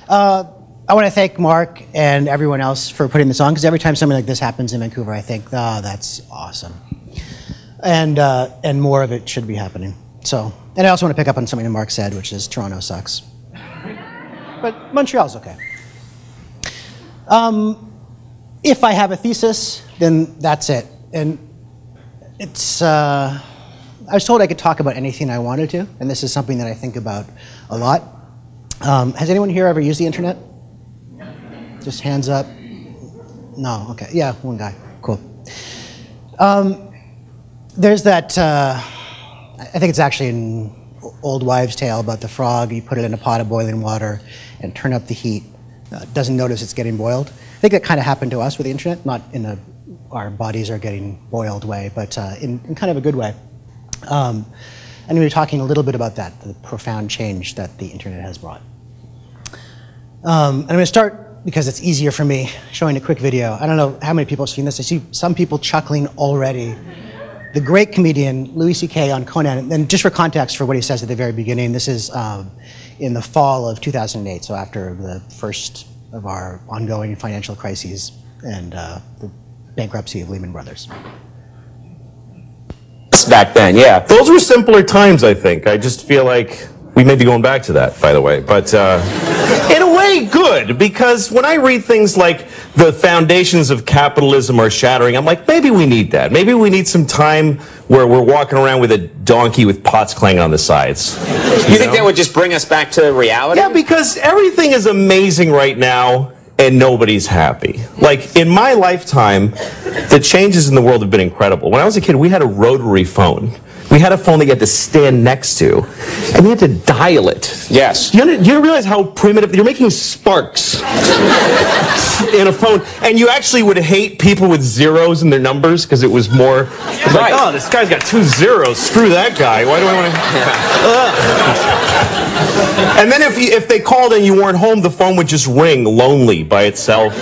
I want to thank Mark and everyone else for putting this on, because every time something like this happens in Vancouver, I think, oh, that's awesome. And more of it should be happening. So, and I also want to pick up on something that Mark said, which is Toronto sucks. But Montreal's okay. If I have a thesis, then that's it. And it's, I was told I could talk about anything I wanted to, and this is something that I think about a lot. Has anyone here ever used the internet? Just hands up. No, okay. Yeah, one guy. Cool. There's that, I think it's actually an old wives' tale about the frog. You put it in a pot of boiling water and turn up the heat. Doesn't notice it's getting boiled. I think that kind of happened to us with the internet, not in a our bodies are getting boiled way, but in kind of a good way. And we were talking a little bit about that, the profound change that the internet has brought. And I'm going to start, because it's easier for me, showing a quick video. I don't know how many people have seen this. I see some people chuckling already. The great comedian Louis C.K. on Conan, and just for context for what he says at the very beginning, this is in the fall of 2008, so after the first of our ongoing financial crises and the bankruptcy of Lehman Brothers. Back then, yeah. Those were simpler times, I think. I just feel like we may be going back to that, by the way. But in a way, good, because when I read things like the foundations of capitalism are shattering, I'm like, maybe we need that. Maybe we need some time where we're walking around with a donkey with pots clanging on the sides. You think that would just bring us back to reality? Yeah, because everything is amazing right now, and nobody's happy. Like, in my lifetime, the changes in the world have been incredible. When I was a kid, we had a rotary phone. We had a phone that you had to stand next to, and you had to dial it. Yes. Do you realize how primitive? You're making sparks in a phone, and you actually would hate people with zeros in their numbers because it was more like, oh, this guy's got 2 zeros. Screw that guy. Why do I want to? And then if they called and you weren't home, the phone would just ring lonely by itself.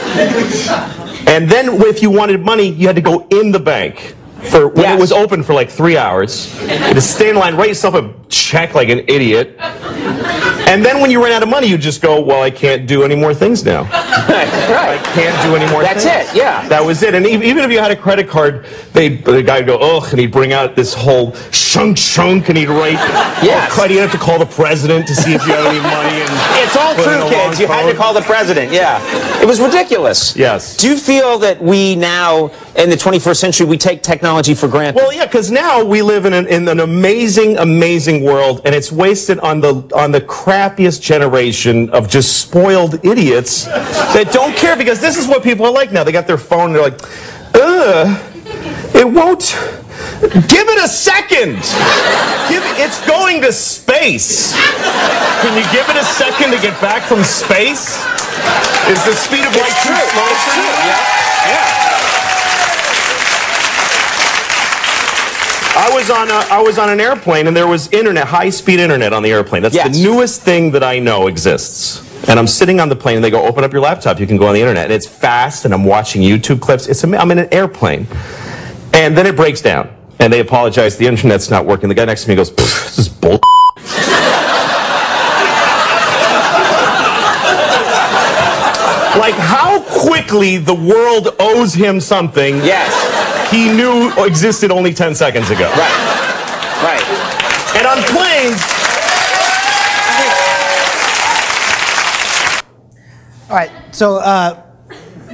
And then if you wanted money, you had to go in the bank. For when it was open for like 3 hours, you had to stay in line, write yourself a check like an idiot, and then when you ran out of money, you just go, well, I can't do any more things now. I can't do any more things. That's it, yeah. That was it. And even if you had a credit card, the guy would go, ugh, and he'd bring out this whole shunk, and he'd write, oh, you have to call the president to see if you have any money. And it's all true, kids. You had to call the president, yeah. It was ridiculous. Yes. Do you feel that we now, in the 21st century, we take technology for granted? Well, yeah, because now we live in an amazing, amazing world, and it's wasted on the crappiest generation of just spoiled idiots that don't care, because this is what people are like now. They got their phone, and they're like, it won't. Give it a second. It's going to space. Can you give it a second to get back from space? Is the speed of light too slow for you? Yeah. I was on an airplane, and there was internet, high-speed internet on the airplane. That's the newest thing that I know exists. And I'm sitting on the plane, and they go, open up your laptop, you can go on the internet. And it's fast, and I'm watching YouTube clips. I'm in an airplane. And then it breaks down, and they apologize, the internet's not working. The guy next to me goes, this is bull. Like, how quickly the world owes him something. Yes. He knew existed only 10 seconds ago. Right. And on planes... All right, so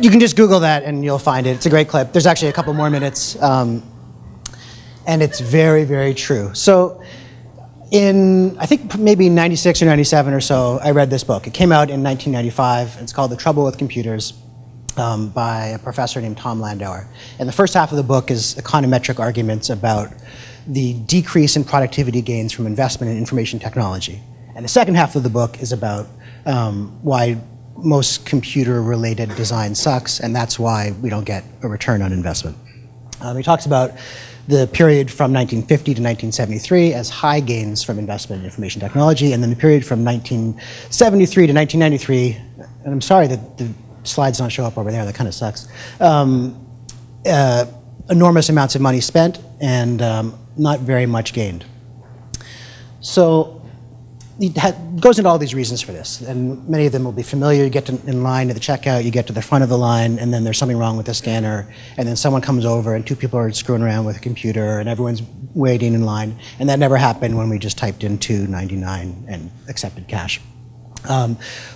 you can just Google that and you'll find it. It's a great clip. There's actually a couple more minutes, and it's very, very true. So in, I think maybe 96 or 97 or so, I read this book. It came out in 1995. It's called The Trouble with Computers, by a professor named Tom Landauer. And the first half of the book is econometric arguments about the decrease in productivity gains from investment in information technology. And the second half of the book is about why most computer-related design sucks, and that's why we don't get a return on investment. He talks about the period from 1950 to 1973 as high gains from investment in information technology, and then the period from 1973 to 1993, and I'm sorry that the slides don't show up over there, that kind of sucks, enormous amounts of money spent and not very much gained. So it goes into all these reasons for this, and many of them will be familiar. You get in line at the checkout, you get to the front of the line, and then there's something wrong with the scanner, and then someone comes over, and two people are screwing around with a computer, and everyone's waiting in line, and that never happened when we just typed in $2.99 and accepted cash.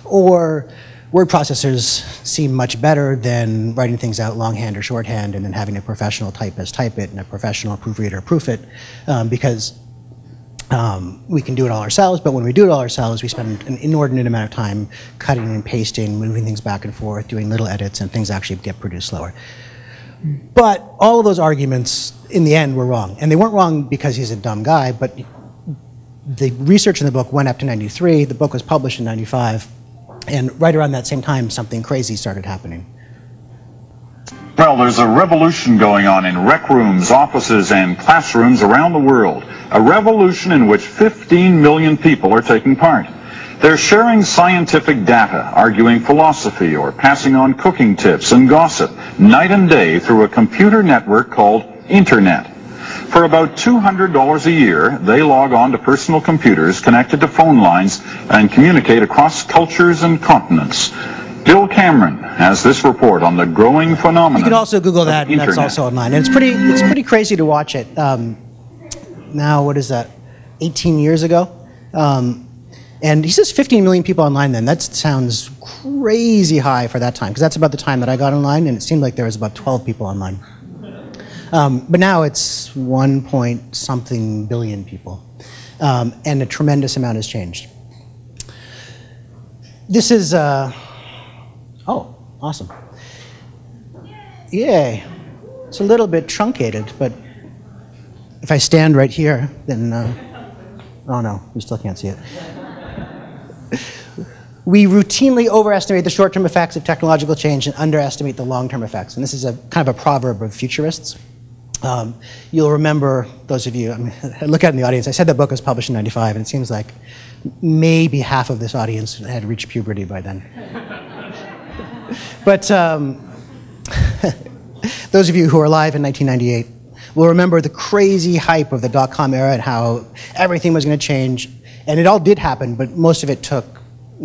Or word processors seem much better than writing things out longhand or shorthand and then having a professional typist type it and a professional proofreader proof it, because we can do it all ourselves, but when we do it all ourselves, we spend an inordinate amount of time cutting and pasting, moving things back and forth, doing little edits, and things actually get produced slower. But all of those arguments, in the end, were wrong. And they weren't wrong because he's a dumb guy, but the research in the book went up to 93, the book was published in 95, and right around that same time, something crazy started happening. Well, there's a revolution going on in rec rooms, offices, and classrooms around the world. A revolution in which 15 million people are taking part. They're sharing scientific data, arguing philosophy, or passing on cooking tips and gossip night and day through a computer network called Internet. For about $200 a year, they log on to personal computers connected to phone lines and communicate across cultures and continents. Bill Cameron has this report on the growing phenomenon. You can also Google that, and that's also online. And it's pretty crazy to watch it. Now, what is that, 18 years ago? And he says 15 million people online then. That sounds crazy high for that time, because that's about the time that I got online, and it seemed like there was about 12 people online. But now it's 1-point-something billion people, and a tremendous amount has changed. This is, oh, awesome. Yay. It's a little bit truncated, but if I stand right here, then, oh no, you still can't see it. We routinely overestimate the short-term effects of technological change and underestimate the long-term effects. And this is a kind of a proverb of futurists. You'll remember, those of you, I mean, look out in the audience, I said the book was published in 95, and it seems like maybe half of this audience had reached puberty by then. But those of you who are alive in 1998 will remember the crazy hype of the dot-com era and how everything was going to change. And it all did happen, but most of it took,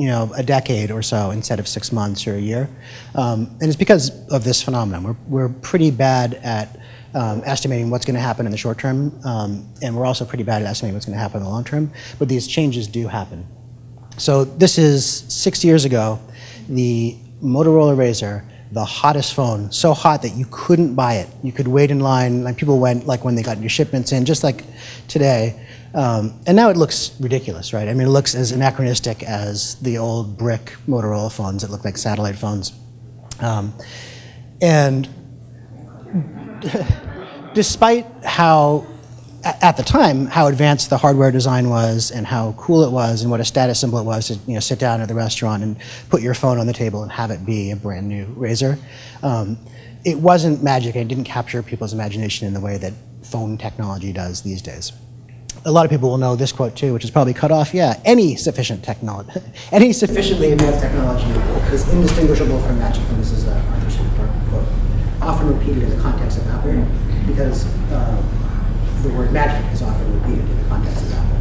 a decade or so instead of 6 months or a year. And it's because of this phenomenon. We're pretty bad at estimating what's going to happen in the short term, and we're also pretty bad at estimating what's going to happen in the long term. But these changes do happen. So this is 6 years ago. The Motorola Razr, the hottest phone, so hot that you couldn't buy it. You could wait in line, like people went like when they got your shipments in, just like today. And now it looks ridiculous, right? I mean, it looks as anachronistic as the old brick Motorola phones that look like satellite phones. And despite how, at the time, how advanced the hardware design was and how cool it was and what a status symbol it was to sit down at the restaurant and put your phone on the table and have it be a brand new Razr, it wasn't magic, and it didn't capture people's imagination in the way that phone technology does these days. A lot of people will know this quote too, which is probably cut off. Yeah, any sufficiently advanced technology is indistinguishable from magic. And this is a quote, often repeated in the context of Apple, because the word magic is often repeated in the context of Apple.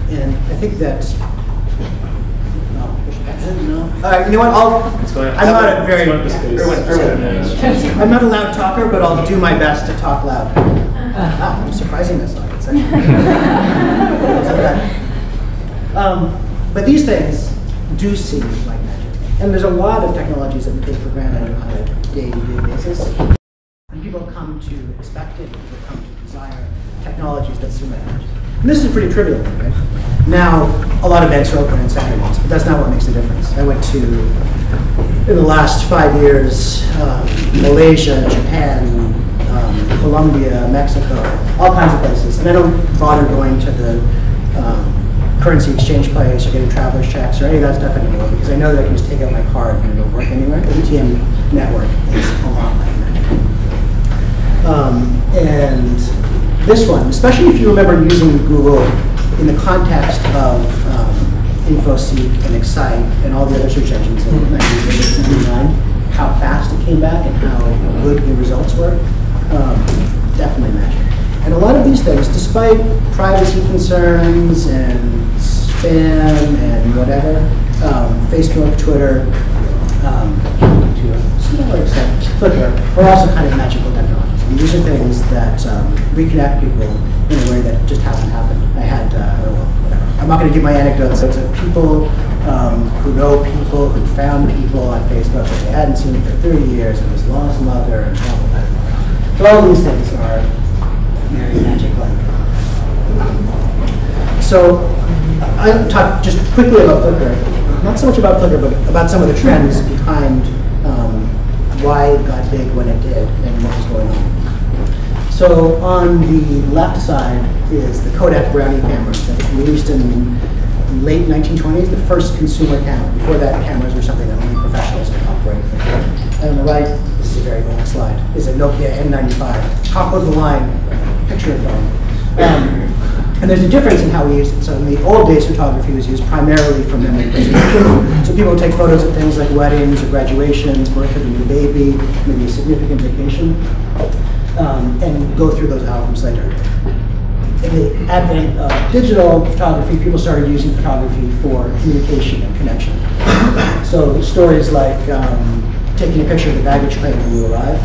And I think that, no. All right, you know what? I'm not a very, I'm not a loud talker, but I'll do my best to talk loud. Wow, I'm surprising myself. But these things do seem like magic. And there's a lot of technologies that we take for granted on a day-to-day basis. And people come to expect it, people come to desire technologies that seem like magic. And this is pretty trivial, right? Now, a lot of banks are open on Saturdays, but that's not what makes the difference. I went to, in the last 5 years, Malaysia, Japan, Colombia, Mexico, all kinds of places. And I don't bother going to the currency exchange place or getting traveler's checks or any of that stuff anymore, because I know that I can just take out my card and it'll work anywhere. The ATM network is a lot like that. And this one, especially if you remember using Google in the context of InfoSeek and Excite and all the other search engines in 1999, how fast it came back and how good the results were. Definitely magic. And a lot of these things, despite privacy concerns and spam and whatever. Facebook, Twitter, to a smaller extent, Flickr, are also kind of magical technologies. And these are things that reconnect people in a way that just hasn't happened. I had, whatever. I'm not going to give my anecdotes. It's people who know people, who found people on Facebook that they hadn't seen for 30 years and was lost mother and blah, blah, blah. So all these things are very magical. So I'll talk just quickly about Flickr. Not so much about Flickr, but about some of the trends behind why it got big when it did and what was going on. So on the left side is the Kodak Brownie cameras that were released in late 1920s, the first consumer camera. Before that, cameras were something that only professionals could operate. And on the right, this is a very old slide, is a Nokia N95, top of the line picture phone. And there's a difference in how we used it. So in the old days, photography was used primarily for memory preservation. So people would take photos of things like weddings or graduations, birth of a new baby, maybe a significant vacation, and go through those albums later. In the advent of digital photography, people started using photography for communication and connection. So stories like taking a picture of the baggage claim when you arrive,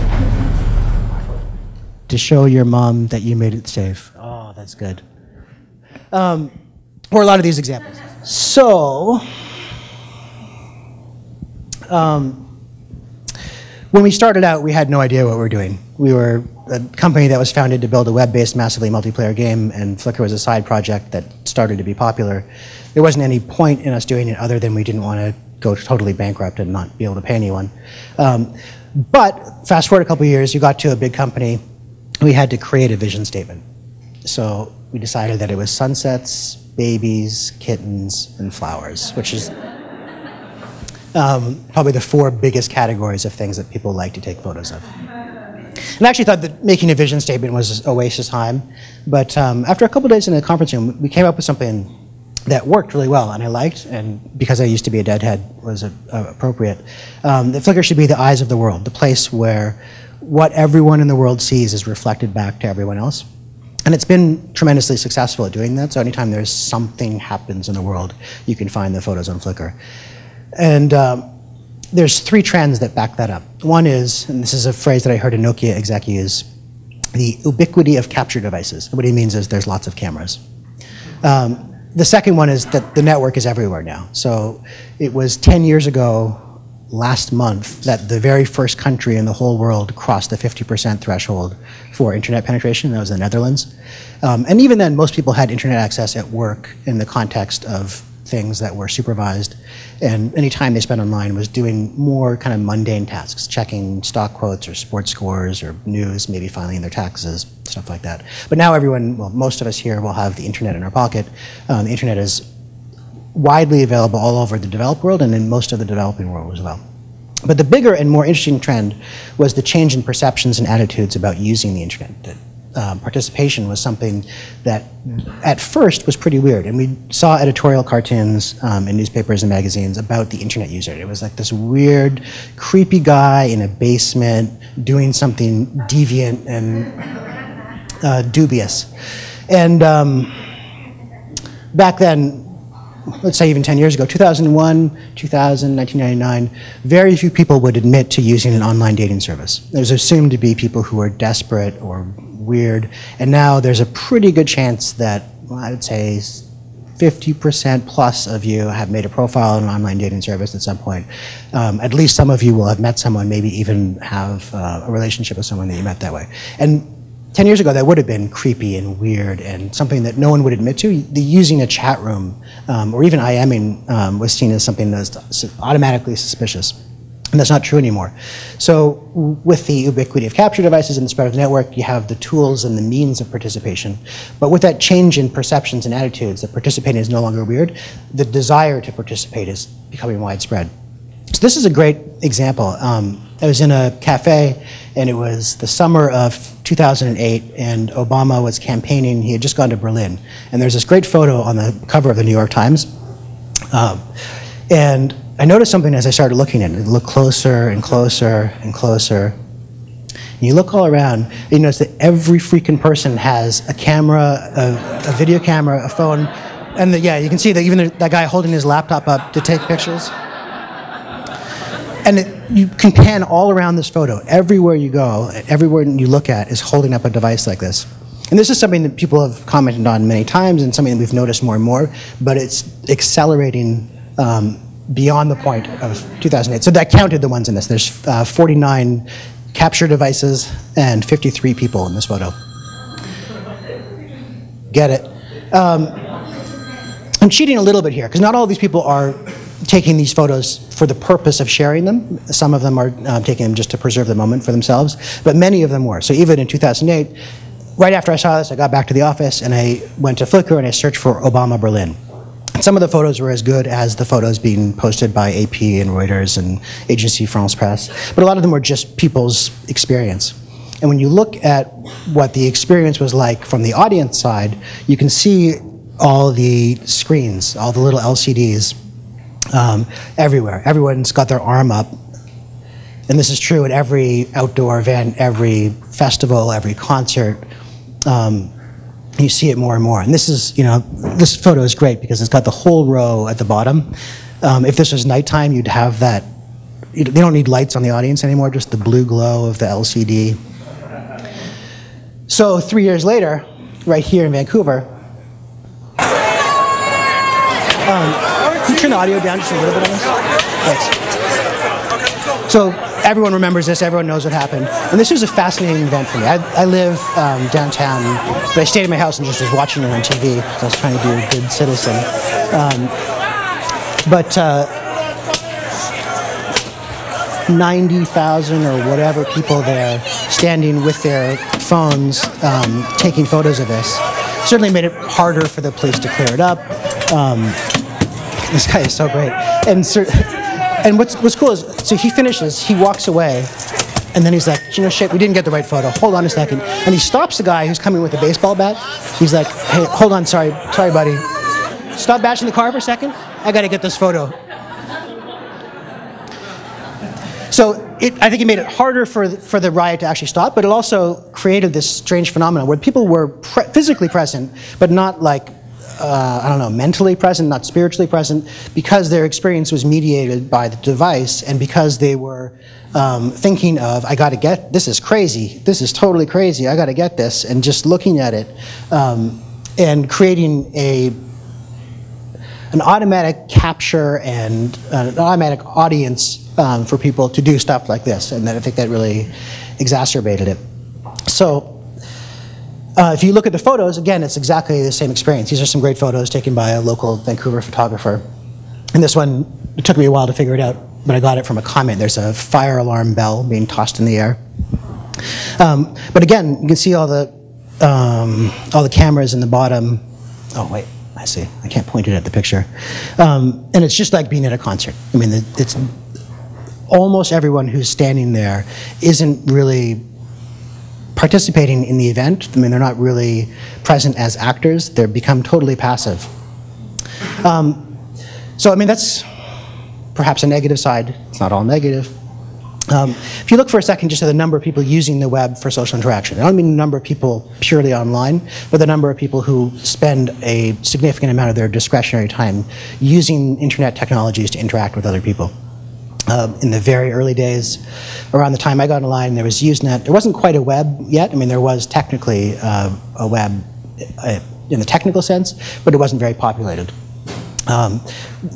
to show your mom that you made it safe. Oh, that's good. Or a lot of these examples. So, when we started out, we had no idea what we were doing. We were a company that was founded to build a web-based, massively multiplayer game, and Flickr was a side project that started to be popular. There wasn't any point in us doing it other than we didn't want to go totally bankrupt and not be able to pay anyone. But fast forward a couple of years, you got to a big company. We had to create a vision statement. So we decided that it was sunsets, babies, kittens, and flowers, which is probably the 4 biggest categories of things that people like to take photos of. And I actually thought that making a vision statement was a waste of time, but after a couple of days in the conference room, we came up with something that worked really well and I liked, and because I used to be a deadhead was appropriate. That Flickr should be the eyes of the world, the place where what everyone in the world sees is reflected back to everyone else. And it's been tremendously successful at doing that, so anytime there's something happens in the world, you can find the photos on Flickr. And there's 3 trends that back that up. One is, and this is a phrase that I heard a Nokia exec use, the ubiquity of capture devices. What he means is there's lots of cameras. The second one is that the network is everywhere now. So it was 10 years ago, last month, that the very first country in the whole world crossed the 50% threshold for internet penetration. That was the Netherlands. And even then, most people had internet access at work in the context of things that were supervised. And any time they spent online was doing more kind of mundane tasks, checking stock quotes or sports scores or news, maybe filing their taxes, stuff like that. But now everyone, well, most of us here will have the internet in our pocket. The internet is widely available all over the developed world and in most of the developing world as well. But the bigger and more interesting trend was the change in perceptions and attitudes about using the internet. That participation was something that at first was pretty weird, and we saw editorial cartoons in newspapers and magazines about the internet user. It was like this weird, creepy guy in a basement doing something deviant and dubious. And back then, let's say even 10 years ago, 2001, 2000, 1999, very few people would admit to using an online dating service. It was assumed to be people who were desperate or weird, and now there's a pretty good chance that, well, I would say 50% plus of you have made a profile on an online dating service at some point. At least some of you will have met someone, maybe even have a relationship with someone that you met that way. And 10 years ago, that would have been creepy and weird and something that no one would admit to. The using a chat room or even IMing was seen as something that's automatically suspicious. And that's not true anymore. So with the ubiquity of capture devices and the spread of the network, you have the tools and the means of participation. But with that change in perceptions and attitudes, that participating is no longer weird, the desire to participate is becoming widespread. So this is a great example. I was in a cafe, and it was the summer of 2008, and Obama was campaigning. He had just gone to Berlin. And there's this great photo on the cover of the New York Times. And I noticed something as I started looking at it. It looked closer and closer and closer. And you look all around, and you notice that every freaking person has a camera, a video camera, a phone, And yeah, you can see that even that guy holding his laptop up to take pictures. And you can pan all around this photo. Everywhere you go, everywhere you look at is holding up a device like this. And this is something that people have commented on many times and something that we've noticed more and more, but it's accelerating beyond the point of 2008. So that counted the ones in this. There's 49 capture devices and 53 people in this photo. Get it? I'm cheating a little bit here, because not all of these people are taking these photos for the purpose of sharing them. Some of them are taking them just to preserve the moment for themselves, but many of them were. So even in 2008, right after I saw this, I got back to the office and I went to Flickr and I searched for Obama Berlin. Some of the photos were as good as the photos being posted by AP and Reuters and Agence France Presse, but a lot of them were just people's experience. And when you look at what the experience was like from the audience side, you can see all the screens, all the little LCDs everywhere. Everyone's got their arm up. And this is true at every outdoor event, every festival, every concert. You see it more and more. And this is, this photo is great because it's got the whole row at the bottom. If this was nighttime, you'd have that. They don't need lights on the audience anymore, just the blue glow of the LCD. So 3 years later, right here in Vancouver, can you turn the audio down just a little bit on this? Thanks. So everyone remembers this, everyone knows what happened. And this was a fascinating event for me. I live downtown, but I stayed at my house and just was watching it on TV because I was trying to be a good citizen. But 90,000 or whatever people there standing with their phones taking photos of this certainly made it harder for the police to clear it up. This guy is so great. And what's cool is, so he finishes, he walks away, and then he's like, shit, we didn't get the right photo. Hold on a second. And he stops the guy who's coming with a baseball bat. He's like, hey, hold on, sorry, buddy. Stop bashing the car for a second. I got to get this photo. So I think it made it harder for the riot to actually stop, but it also created this strange phenomenon where people were physically present, but not like, I don't know, mentally present, not spiritually present, because their experience was mediated by the device and because they were thinking of, I got to get, this is crazy, this is totally crazy, I got to get this, and just looking at it and creating an automatic capture and an automatic audience for people to do stuff like this, and I think that really exacerbated it. So if you look at the photos, again, it's exactly the same experience. These are some great photos taken by a local Vancouver photographer. And this one, it took me a while to figure it out, but I got it from a comment. There's a fire alarm bell being tossed in the air. But again, you can see all the cameras in the bottom. Oh, wait, I see. I can't point it at the picture. And it's just like being at a concert. I mean, it's almost everyone who's standing there isn't really participating in the event. I mean, they're not really present as actors. They become totally passive. So, I mean, that's perhaps a negative side. It's not all negative. If you look for a second just at the number of people using the web for social interaction, I don't mean the number of people purely online, but the number of people who spend a significant amount of their discretionary time using internet technologies to interact with other people. In the very early days, around the time I got online, there was Usenet. There wasn't quite a web yet. I mean, there was technically a web in the technical sense, but it wasn't very populated.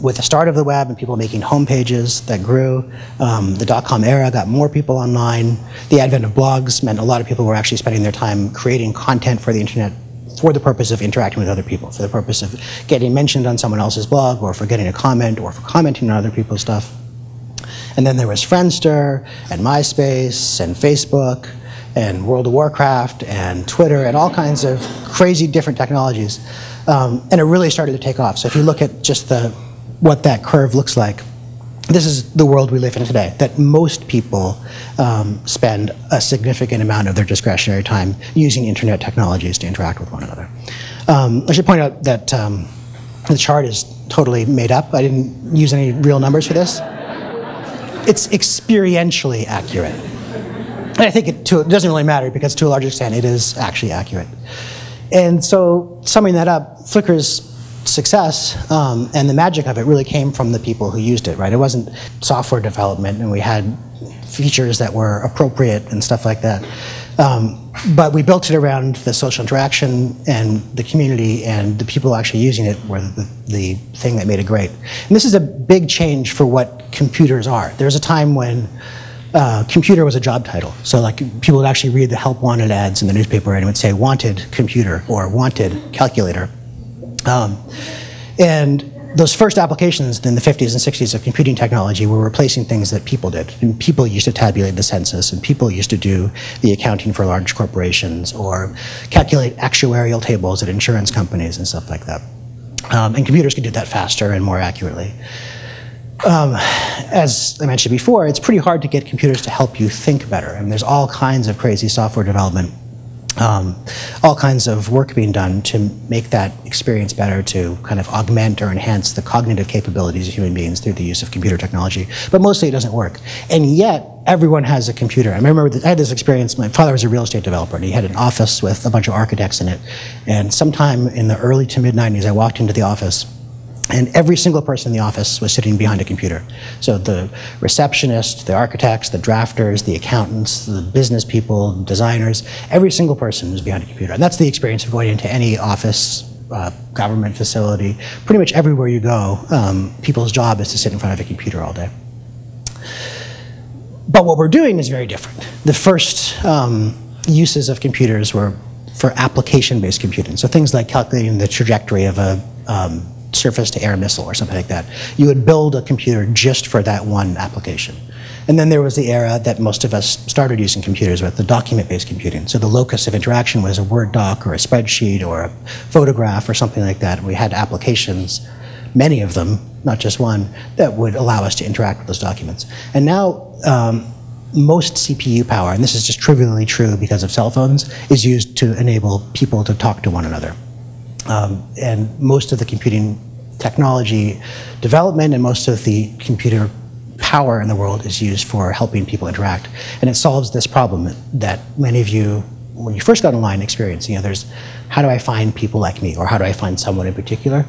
With the start of the web and people making home pages that grew, the dot-com era got more people online. The advent of blogs meant a lot of people were actually spending their time creating content for the internet for the purpose of interacting with other people, for the purpose of getting mentioned on someone else's blog, or for getting a comment, or for commenting on other people's stuff. And then there was Friendster, and MySpace, and Facebook, and World of Warcraft, and Twitter, and all kinds of crazy different technologies. And it really started to take off. So if you look at just what that curve looks like, this is the world we live in today, that most people spend a significant amount of their discretionary time using internet technologies to interact with one another. I should point out that the chart is totally made up. I didn't use any real numbers for this. It's experientially accurate. And I think it doesn't really matter because to a large extent it is actually accurate. And so summing that up, Flickr's success and the magic of it really came from the people who used it, right? It wasn't software development, and we had features that were appropriate and stuff like that. But we built it around the social interaction and the community, and the people actually using it were the thing that made it great. And this is a big change for what computers are. There was a time when computer was a job title. So like people would actually read the help wanted ads in the newspaper and it would say wanted computer or wanted calculator. And those first applications in the 50s and 60s of computing technology were replacing things that people did. And people used to tabulate the census, and people used to do the accounting for large corporations or calculate actuarial tables at insurance companies and stuff like that. And computers could do that faster and more accurately. As I mentioned before, it's pretty hard to get computers to help you think better. And there's all kinds of crazy software development, all kinds of work being done to make that experience better, to kind of augment or enhance the cognitive capabilities of human beings through the use of computer technology. But mostly it doesn't work. And yet, everyone has a computer. I remember I had this experience. My father was a real estate developer, and he had an office with a bunch of architects in it. And sometime in the early to mid-90s, I walked into the office, and every single person in the office was sitting behind a computer. So the receptionist, the architects, the drafters, the accountants, the business people, designers, every single person was behind a computer. And that's the experience of going into any office, government facility. Pretty much everywhere you go, people's job is to sit in front of a computer all day. But what we're doing is very different. The first uses of computers were for application-based computing. So things like calculating the trajectory of a surface-to-air missile or something like that. You would build a computer just for that one application. And then there was the era that most of us started using computers with, the document-based computing. So the locus of interaction was a Word doc or a spreadsheet or a photograph or something like that. We had applications, many of them, not just one, that would allow us to interact with those documents. And now, most CPU power, and this is just trivially true because of cell phones, is used to enable people to talk to one another. And most of the computing technology development and most of the computer power in the world is used for helping people interact. And it solves this problem that many of you, when you first got online, experienced. You know, there's, how do I find people like me, or how do I find someone in particular?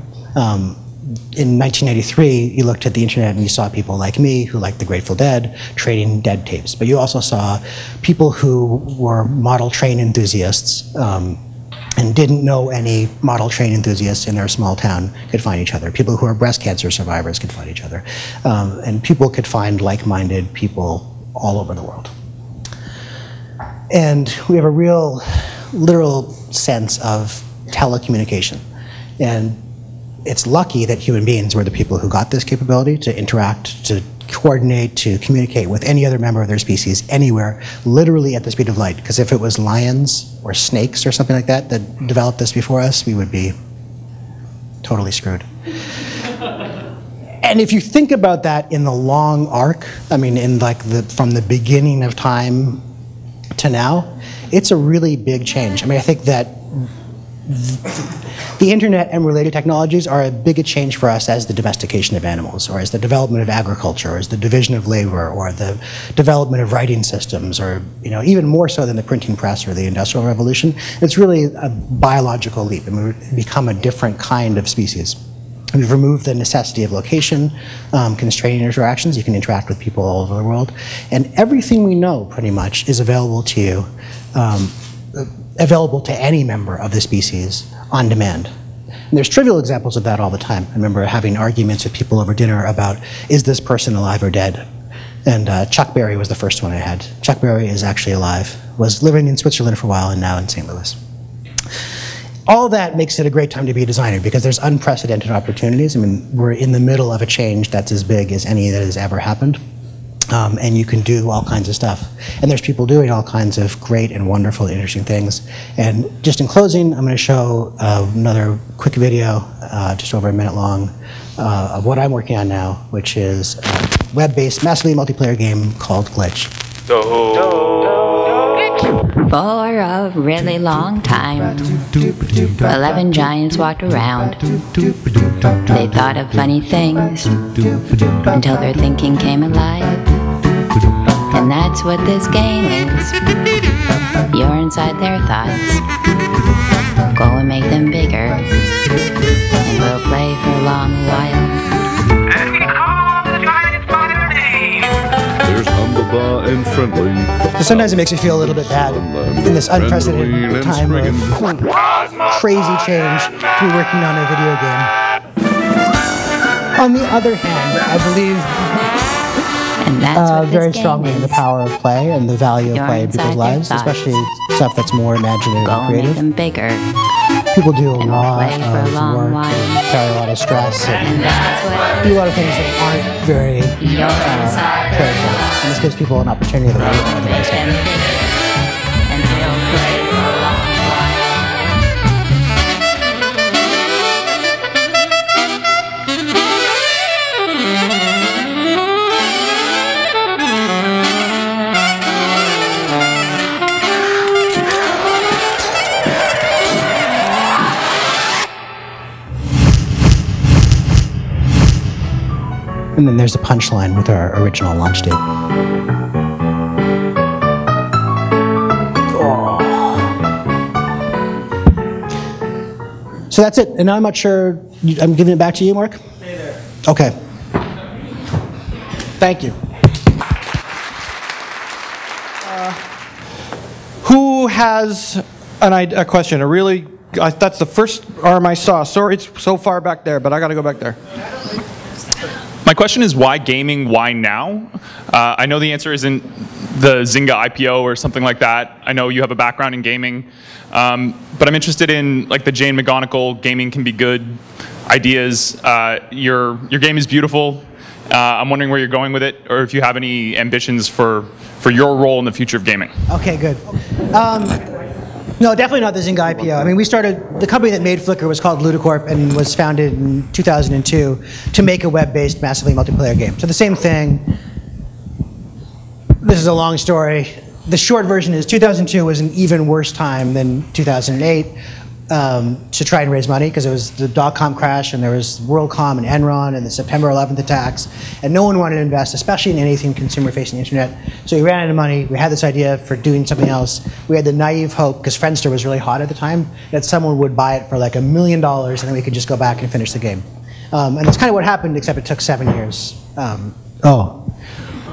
In 1993, you looked at the internet and you saw people like me who liked the Grateful Dead trading dead tapes. But you also saw people who were model train enthusiasts and didn't know any model train enthusiasts in their small town could find each other. People who are breast cancer survivors could find each other. And people could find like-minded people all over the world. And we have a real, literal sense of telecommunication. And it's lucky that human beings were the people who got this capability to interact, to coordinate, to communicate with any other member of their species anywhere, literally at the speed of light. Because if it was lions or snakes or something like that that developed this before us, we would be totally screwed. And if you think about that in the long arc, I mean, in like from the beginning of time to now, it's a really big change. I mean, I think that the internet and related technologies are a big change for us as the domestication of animals, or as the development of agriculture, or as the division of labor, or the development of writing systems, or even more so than the printing press or the Industrial Revolution. It's really a biological leap, and we've become a different kind of species. We've removed the necessity of location, constraining interactions. You can interact with people all over the world. And everything we know, pretty much, is available to you, available to any member of the species on demand. And there's trivial examples of that all the time. I remember having arguments with people over dinner about, is this person alive or dead? And Chuck Berry was the first one I had. Chuck Berry is actually alive, was living in Switzerland for a while and now in St. Louis. All that makes it a great time to be a designer because there's unprecedented opportunities. I mean, we're in the middle of a change that's as big as any that has ever happened. And you can do all kinds of stuff. And there's people doing all kinds of great and wonderful and interesting things. And just in closing, I'm going to show another quick video, just over a minute long, of what I'm working on now, which is a web-based, massively multiplayer game called Glitch. For a really long time, 11 giants walked around. They thought of funny things until their thinking came alive. And that's what this game is. You're inside their thoughts. Go and make them bigger, and we'll play for a long while. And we call the giants by their name. There's Humblebee and Friendly. So sometimes it makes me feel a little bit bad in this unprecedented time of crazy change to be working on a video game. On the other hand, I believe And that's what very this game strongly in the is. power of play and the value of You're play in inside people's their lives, thoughts. especially stuff that's more imaginative Go and and make creative. them bigger, People do a and lot play for a of long work while. and carry a lot of stress and and that's what do a lot of things that aren't very you're inside their playful. thoughts. And this gives people an opportunity that they wouldn't Make otherwise them have. bigger, and we'll play for a long while. And then there's a punchline with our original launch date. So that's it. And now I'm not sure. I'm giving it back to you, Mark? Stay there. Okay. Thank you. Who has a question? That's the first arm I saw. Sorry, it's so far back there, but I got to go back there. My question is, why gaming? Why now? I know the answer isn't the Zynga IPO or something like that. I know you have a background in gaming, but I'm interested in like the Jane McGonigal "gaming can be good" ideas. Your game is beautiful. I'm wondering where you're going with it, or if you have any ambitions for your role in the future of gaming. Okay, good. No, definitely not the Zynga IPO. I mean, we started, the company that made Flickr was called Ludicorp and was founded in 2002 to make a web-based, massively multiplayer game. So the same thing. This is a long story. The short version is 2002 was an even worse time than 2008 to try and raise money, because it was the dot-com crash and there was WorldCom and Enron and the September 11th attacks, and no one wanted to invest, especially in anything consumer-facing internet. So we ran out of money. We had this idea for doing something else. We had the naive hope, because Friendster was really hot at the time, that someone would buy it for like $1 million and then we could just go back and finish the game. And that's kind of what happened, except it took 7 years.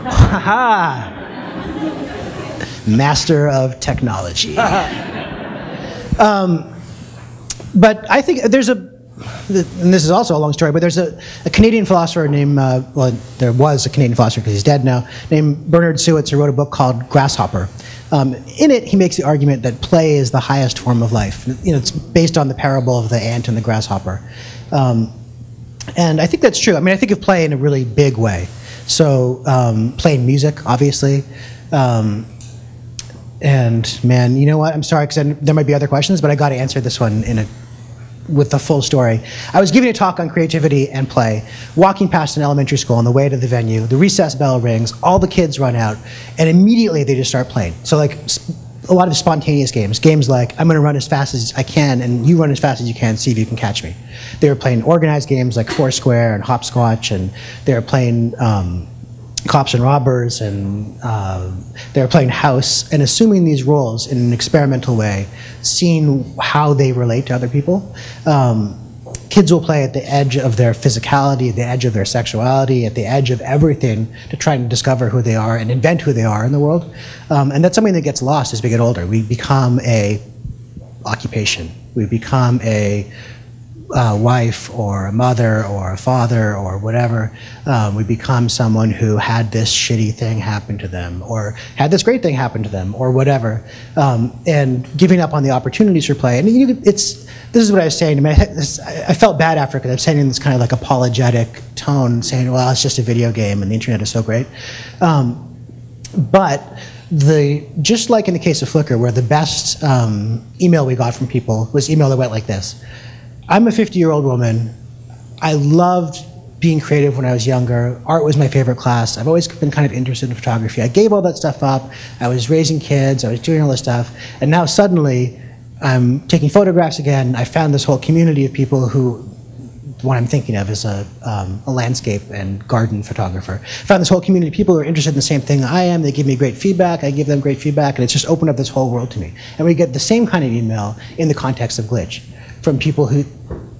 Haha! Master of technology. But I think there's and this is also a long story, but there's a Canadian philosopher named, well, there was a Canadian philosopher because he's dead now, named Bernard Sewitz, who wrote a book called Grasshopper. In it, he makes the argument that play is the highest form of life. You know, it's based on the parable of the ant and the grasshopper. And I think that's true. I mean, I think of play in a really big way. So playing music, obviously. And man, you know what? I'm sorry, because there might be other questions, but I got to answer this one with the full story. I was giving a talk on creativity and play, walking past an elementary school on the way to the venue. The recess bell rings, all the kids run out, and immediately they just start playing. So like a lot of spontaneous games like I'm going to run as fast as I can, and you run as fast as you can, see if you can catch me. They were playing organized games like Foursquare and Hopscotch, and they were playing cops and robbers, and they were playing house, and assuming these roles in an experimental way, seeing how they relate to other people. Kids will play at the edge of their physicality, at the edge of their sexuality, at the edge of everything to try and discover who they are and invent who they are in the world. And that's something that gets lost as we get older. We become a occupation. We become a wife or a mother or a father or whatever. We become someone who had this shitty thing happen to them, or had this great thing happen to them, or whatever, and giving up on the opportunities for play. And this is what I was saying. I mean, I felt bad after, because I'm saying in this kind of like apologetic tone, saying, well, it's just a video game and the internet is so great. But just like in the case of Flickr, where the best email we got from people was email that went like this: I'm a 50-year-old woman. I loved being creative when I was younger. Art was my favorite class. I've always been kind of interested in photography. I gave all that stuff up. I was raising kids. I was doing all this stuff. And now suddenly I'm taking photographs again. I found this whole community of people who one I'm thinking of is a landscape and garden photographer. I found this whole community of people who are interested in the same thing I am. They give me great feedback. I give them great feedback, and it's just opened up this whole world to me. And we get the same kind of email in the context of Glitch from people who,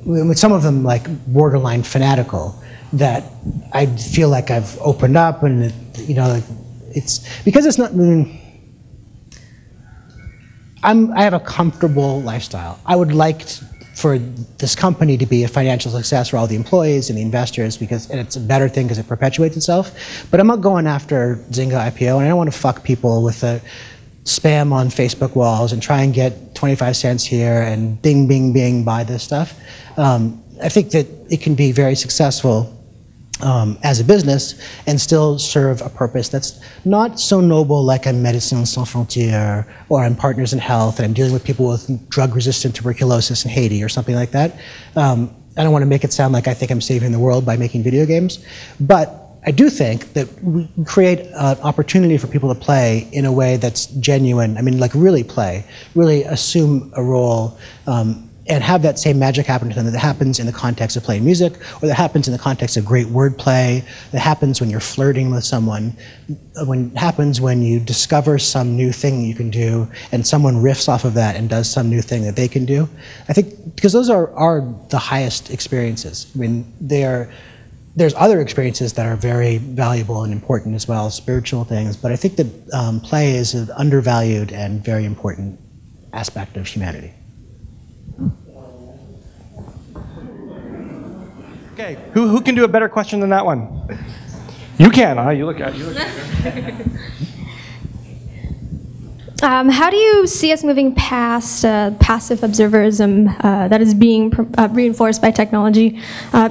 with some of them like borderline fanatical, that I feel like I've opened up, and it's because it's not. I have a comfortable lifestyle. I would like for this company to be a financial success for all the employees and the investors, and it's a better thing because it perpetuates itself. But I'm not going after Zynga IPO, and I don't want to fuck people with the spam on Facebook walls and try and get 25 cents here and bing, bing, bing, buy this stuff. I think that it can be very successful as a business and still serve a purpose that's not so noble like I'm Médecins Sans Frontières or I'm Partners in Health and I'm dealing with people with drug-resistant tuberculosis in Haiti or something like that. I don't want to make it sound like I think I'm saving the world by making video games, but I do think that we create an opportunity for people to play in a way that's genuine. I mean, like really play, really assume a role, and have that same magic happen to them that happens in the context of playing music, or that happens in the context of great wordplay, that happens when you're flirting with someone, happens when you discover some new thing you can do, and someone riffs off of that and does some new thing that they can do. I think, because those are the highest experiences. I mean, there's other experiences that are very valuable and important as well, spiritual things, but I think that play is an undervalued and very important aspect of humanity. Okay, who can do a better question than that one? You can, huh? You look at it. How do you see us moving past passive observerism that is being reinforced by technology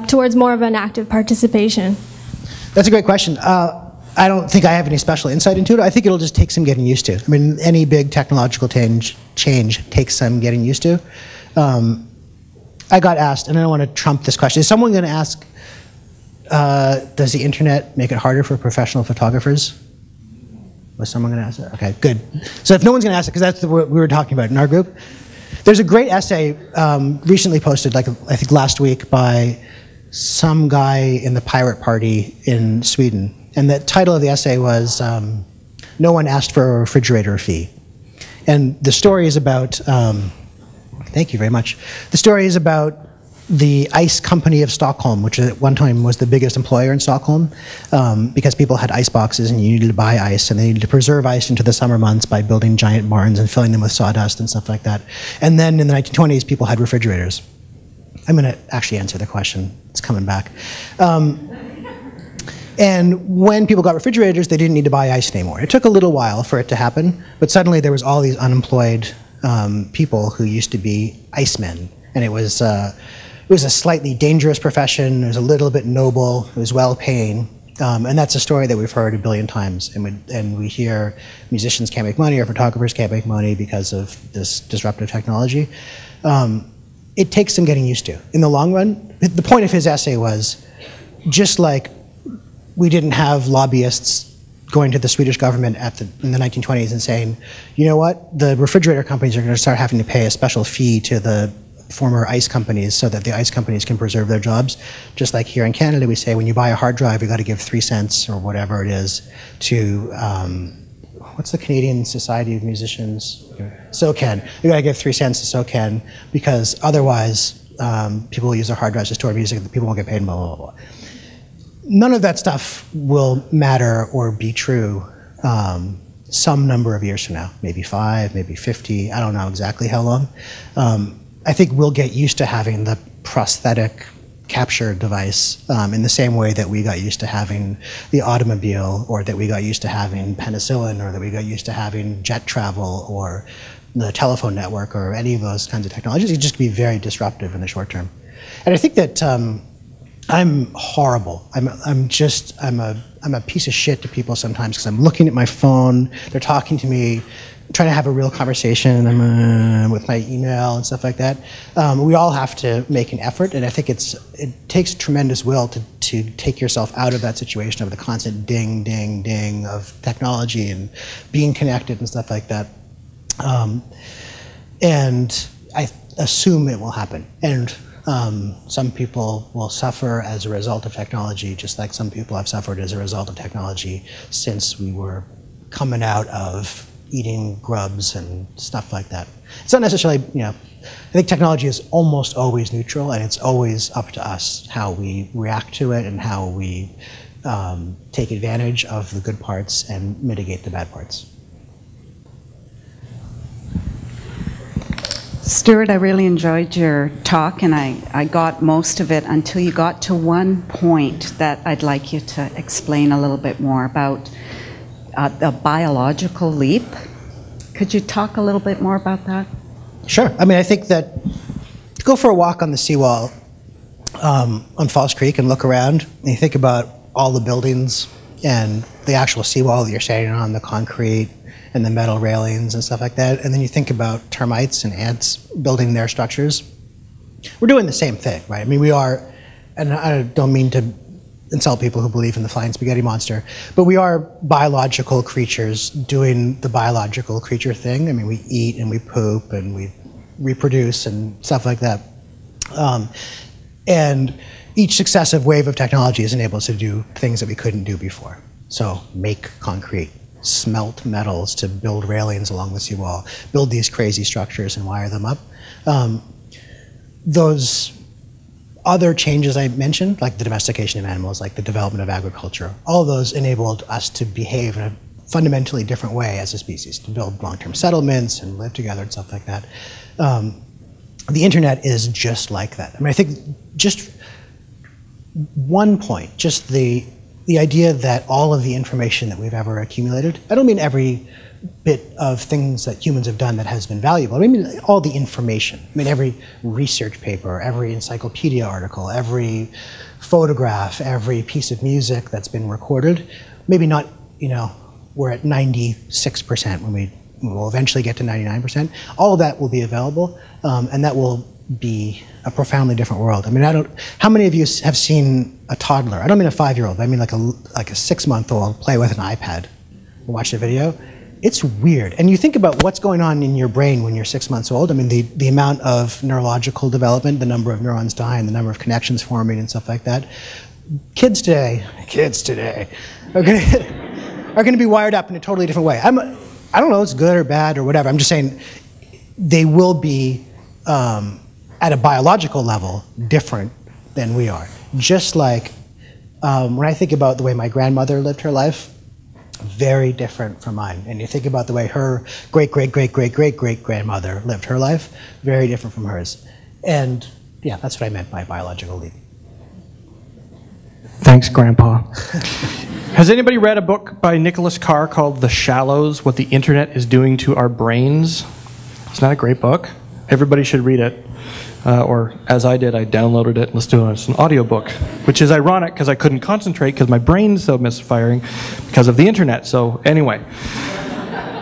towards more of an active participation? That's a great question. I don't think I have any special insight into it. I think it'll just take some getting used to. I mean, any big technological change takes some getting used to. I got asked, and I don't want to trump this question. Is someone going to ask, does the internet make it harder for professional photographers? Was someone going to ask that? Okay, good. So if no one's going to ask it, because that's what we were talking about in our group, there's a great essay recently posted, like I think last week, by some guy in the Pirate Party in Sweden. And the title of the essay was, No One Asked for a Refrigerator Fee. And the story is about, thank you very much. The story is about the ice company of Stockholm, which at one time was the biggest employer in Stockholm, because people had ice boxes and you needed to buy ice, and they needed to preserve ice into the summer months by building giant barns and filling them with sawdust and stuff like that. And then in the 1920s, people had refrigerators. I'm going to actually answer the question. It's coming back. And when people got refrigerators, they didn't need to buy ice anymore. It took a little while for it to happen, but suddenly there was all these unemployed people who used to be icemen, and it was a slightly dangerous profession. It was a little bit noble. It was well-paying, and that's a story that we've heard a billion times. And we hear musicians can't make money or photographers can't make money because of this disruptive technology. It takes some getting used to. In the long run, the point of his essay was just like we didn't have lobbyists going to the Swedish government in the 1920s and saying, you know what, the refrigerator companies are going to start having to pay a special fee to the former ice companies so that the ice companies can preserve their jobs. Just like here in Canada, we say when you buy a hard drive, you got to give 3 cents or whatever it is to, what's the Canadian Society of Musicians? SOCAN. You got to give 3 cents to SOCAN because otherwise people will use their hard drives to store music and people won't get paid, blah, blah, blah. None of that stuff will matter or be true some number of years from now, maybe 5, maybe 50, I don't know exactly how long. I think we'll get used to having the prosthetic capture device in the same way that we got used to having the automobile, or that we got used to having penicillin, or that we got used to having jet travel, or the telephone network, or any of those kinds of technologies. It just be very disruptive in the short term. And I think that I'm horrible. I'm a piece of shit to people sometimes because I'm looking at my phone, they're talking to me, I'm trying to have a real conversation with my email and stuff like that. We all have to make an effort, and I think it takes tremendous will to take yourself out of that situation of the constant ding, ding, ding of technology and being connected and stuff like that. And I assume it will happen. And Some people will suffer as a result of technology, just like some people have suffered as a result of technology since we were coming out of eating grubs and stuff like that. It's not necessarily, I think technology is almost always neutral, and it's always up to us how we react to it and how we take advantage of the good parts and mitigate the bad parts. Stewart, I really enjoyed your talk, and I got most of it until you got to one point that I'd like you to explain a little bit more about the biological leap. Could you talk a little bit more about that? Sure. I mean, I think that go for a walk on the seawall on Falls Creek and look around, and you think about all the buildings and the actual seawall that you're standing on, the concrete, and the metal railings and stuff like that. And then you think about termites and ants building their structures. We're doing the same thing, right? I mean, we are, and I don't mean to insult people who believe in the flying spaghetti monster, but we are biological creatures doing the biological creature thing. I mean, we eat and we poop and we reproduce and stuff like that. And each successive wave of technology has enabled us to do things that we couldn't do before. So make concrete, smelt metals to build railings along the seawall, build these crazy structures and wire them up. Those other changes I mentioned, like the domestication of animals, like the development of agriculture, all those enabled us to behave in a fundamentally different way as a species, to build long-term settlements and live together and stuff like that. The internet is just like that. I mean, I think just one point, just the idea that all of the information that we've ever accumulated, I don't mean every bit of things that humans have done that has been valuable. I mean all the information. I mean every research paper, every encyclopedia article, every photograph, every piece of music that's been recorded. Maybe not, we're at 96% when we will eventually get to 99%. All of that will be available, and that will be a profoundly different world. I mean, how many of you have seen a toddler? I don't mean a 5-year-old, I mean like a 6-month-old play with an iPad and watch a video. It's weird. And you think about what's going on in your brain when you're 6 months old. I mean, the amount of neurological development, the number of neurons dying, the number of connections forming and stuff like that. Kids today are going to be wired up in a totally different way. I don't know if it's good or bad or whatever. I'm just saying they will be, at a biological level, different than we are. Just like when I think about the way my grandmother lived her life, very different from mine. And you think about the way her great-great-great-great-great-great-grandmother lived her life, very different from hers. And yeah, that's what I meant by biological leap. Thanks, Grandpa. Has anybody read a book by Nicholas Carr called The Shallows, What the Internet is Doing to Our Brains? It's not a great book. Everybody should read it. Or as I did, I downloaded it and listened to it as an audiobook, which is ironic because I couldn't concentrate because my brain's so misfiring because of the internet. So anyway,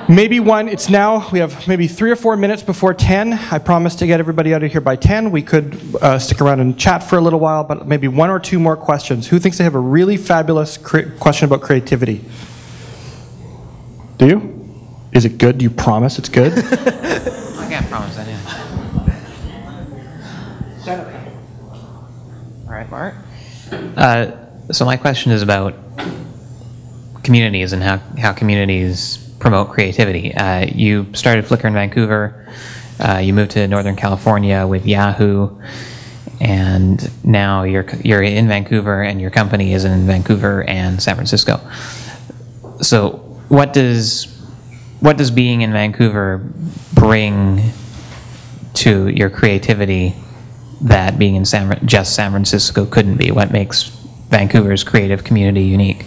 maybe it's now, we have maybe 3 or 4 minutes before 10. I promised to get everybody out of here by 10. We could stick around and chat for a little while, but maybe 1 or 2 more questions. Who thinks they have a really fabulous question about creativity? Do you? Is it good? Do you promise it's good? I can't promise anything. All right, Bart. So my question is about communities and how communities promote creativity. You started Flickr in Vancouver. You moved to Northern California with Yahoo, and now you're in Vancouver, and your company is in Vancouver and San Francisco. So what does being in Vancouver bring to your creativity that being in just San Francisco couldn't be? What makes Vancouver's creative community unique?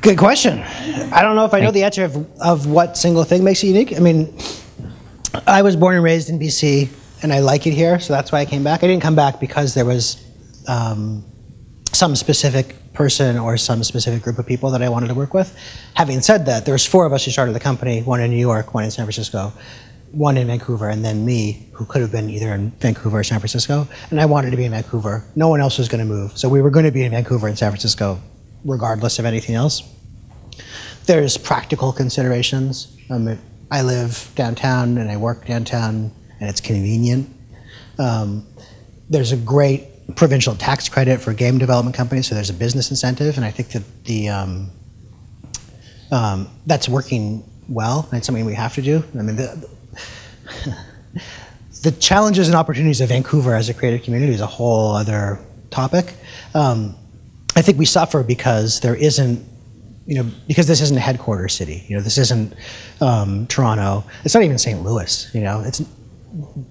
Good question. I don't know if I know the answer of what single thing makes it unique. I mean, I was born and raised in BC, and I like it here, so that's why I came back. I didn't come back because there was some specific person or some specific group of people that I wanted to work with. Having said that, there's 4 of us who started the company, 1 in New York, 1 in San Francisco, 1 in Vancouver, and then me, who could have been either in Vancouver or San Francisco, and I wanted to be in Vancouver. No one else was going to move, so we were going to be in Vancouver and San Francisco regardless of anything else. There's practical considerations. I live downtown and I work downtown, and it's convenient. There's a great provincial tax credit for game development companies, so there's a business incentive, and I think that that's working well, and it's something we have to do. I mean, the challenges and opportunities of Vancouver as a creative community is a whole other topic. I think we suffer because there isn't, because this isn't a headquarters city. This isn't Toronto. It's not even St. Louis.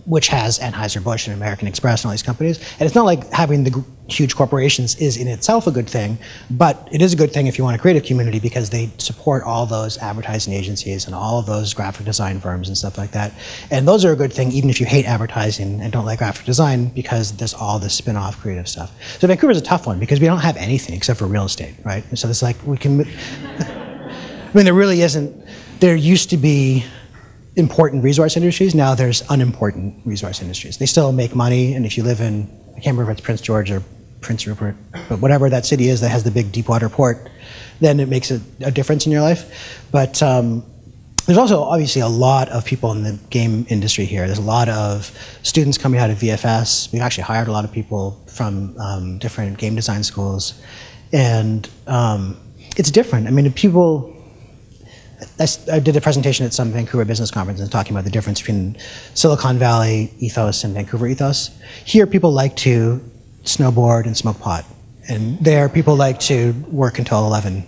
Which has Anheuser-Busch and American Express and all these companies. And it's not like having the huge corporations is in itself a good thing, but it is a good thing if you want a creative community because they support all those advertising agencies and all of those graphic design firms and stuff like that. And those are a good thing even if you hate advertising and don't like graphic design because there's all this spin-off creative stuff. So Vancouver's a tough one because we don't have anything except for real estate, right? So it's like we can, I mean, there really isn't, there used to be important resource industries, now there's unimportant resource industries. They still make money, and if you live in, I can't remember if it's Prince George or Prince Rupert, but whatever that city is that has the big deep water port, then it makes a difference in your life. But there's also obviously a lot of people in the game industry here. There's a lot of students coming out of VFS. We've actually hired a lot of people from different game design schools. And it's different. I mean, people, I did a presentation at some Vancouver business conferences talking about the difference between Silicon Valley ethos and Vancouver ethos. Here, people like to snowboard and smoke pot. And there, people like to work until 11,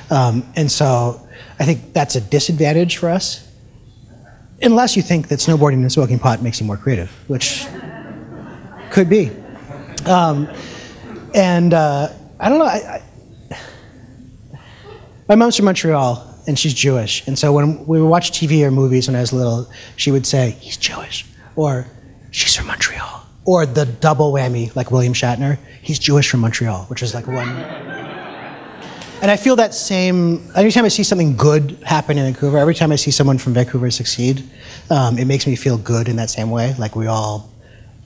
And so I think that's a disadvantage for us. Unless you think that snowboarding and smoking pot makes you more creative, which could be. I don't know, my mom's from Montreal, and she's Jewish. And so when we would watch TV or movies when I was little, she would say, he's Jewish, or she's from Montreal. Or the double whammy, like William Shatner, he's Jewish from Montreal, which is like one. And I feel that same, every time I see something good happen in Vancouver, every time I see someone from Vancouver succeed, it makes me feel good in that same way, like we all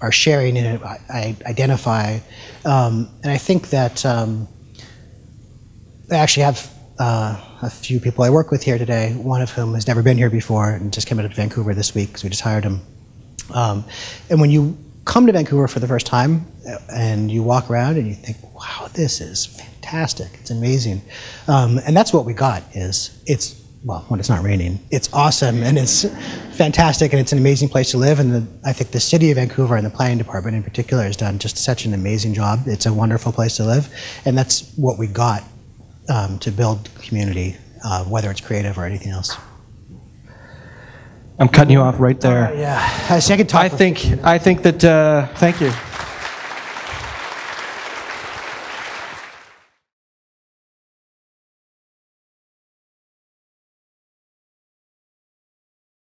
are sharing in it, I identify. And I think that I actually have a few people I work with here today, one of whom has never been here before and just came out to Vancouver this week because we just hired him. And when you come to Vancouver for the first time and you walk around and you think, wow, this is fantastic, it's amazing. And that's what we got is, well, when it's not raining, it's awesome and it's fantastic and it's an amazing place to live. And I think the city of Vancouver and the planning department in particular has done just such an amazing job. It's a wonderful place to live. And that's what we got to build community, whether it's creative or anything else. I'm cutting you off right there. Yeah, I could talk. I think that. Thank you.